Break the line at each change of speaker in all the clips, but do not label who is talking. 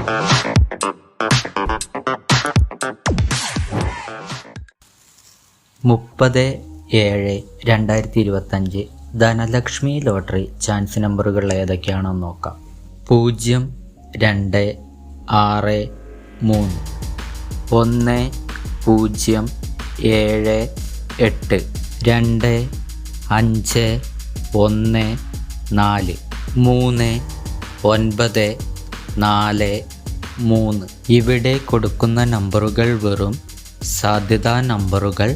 30/7/2025 Dhanlaxmi lottery chance നമ്പറുകൾ ഏതൊക്കെയാണെന്ന് നോക്കാം. 0, 2, 6, 3, 1, 0, 7, 8, 2, 5, 1, 4, 3, 9, 4, 3. ഇവിടെ കൊടുക്കുന്ന നമ്പറുകൾ വെറും സാധ്യതാ നമ്പറുകൾ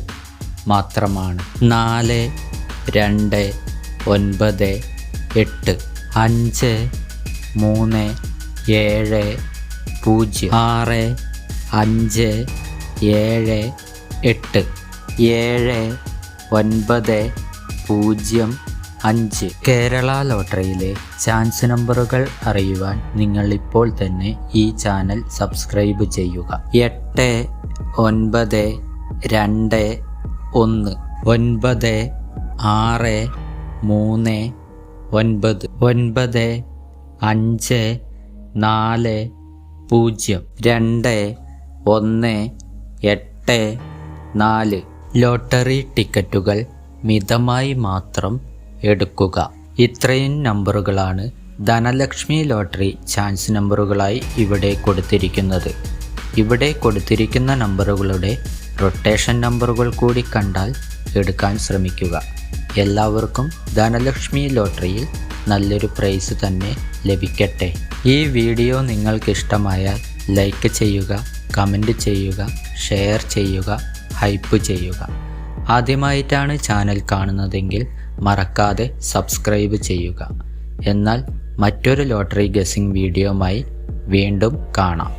മാത്രമാണ്. 4, 2, 9, 8, 5, 3, 7, 0, 6, 5, 7, 8, 7, 9, 0, 5. കേരള ലോട്ടറിയിലെ ചാൻസ് നമ്പറുകൾ അറിയുവാൻ നിങ്ങൾ ഇപ്പോൾ തന്നെ ഈ ചാനൽ സബ്സ്ക്രൈബ് ചെയ്യുക. 8, 9, 2, 1, 9, 6, 3, 9, 9, 5, 4, 0, 2, 1, 8, 4. ലോട്ടറി ടിക്കറ്റുകൾ മിതമായി മാത്രം എടുക്കുക. ഇത്രയും നമ്പറുകളാണ് ധനലക്ഷ്മി ലോട്ടറി ചാൻസ് നമ്പറുകളായി ഇവിടെ കൊടുത്തിരിക്കുന്നത്. ഇവിടെ കൊടുത്തിരിക്കുന്ന നമ്പറുകളുടെ റൊട്ടേഷൻ നമ്പറുകൾ കൂടി കണ്ടാൽ എടുക്കാൻ ശ്രമിക്കുക. എല്ലാവർക്കും ധനലക്ഷ്മി ലോട്ടറിയിൽ നല്ലൊരു പ്രൈസ് തന്നെ ലഭിക്കട്ടെ. ഈ വീഡിയോ നിങ്ങൾക്ക് ഇഷ്ടമായാൽ ലൈക്ക് ചെയ്യുക, കമൻറ്റ് ചെയ്യുക, ഷെയർ ചെയ്യുക, ഹൈപ്പ് ചെയ്യുക. ആദ്യമായിട്ടാണ് ചാനൽ കാണുന്നതെങ്കിൽ മറക്കാതെ സബ്സ്ക്രൈബ് ചെയ്യുക. എന്നാൽ മറ്റൊരു ലോട്ടറി ഗസ്സിംഗ് വീഡിയോയുമായി വീണ്ടും കാണാം.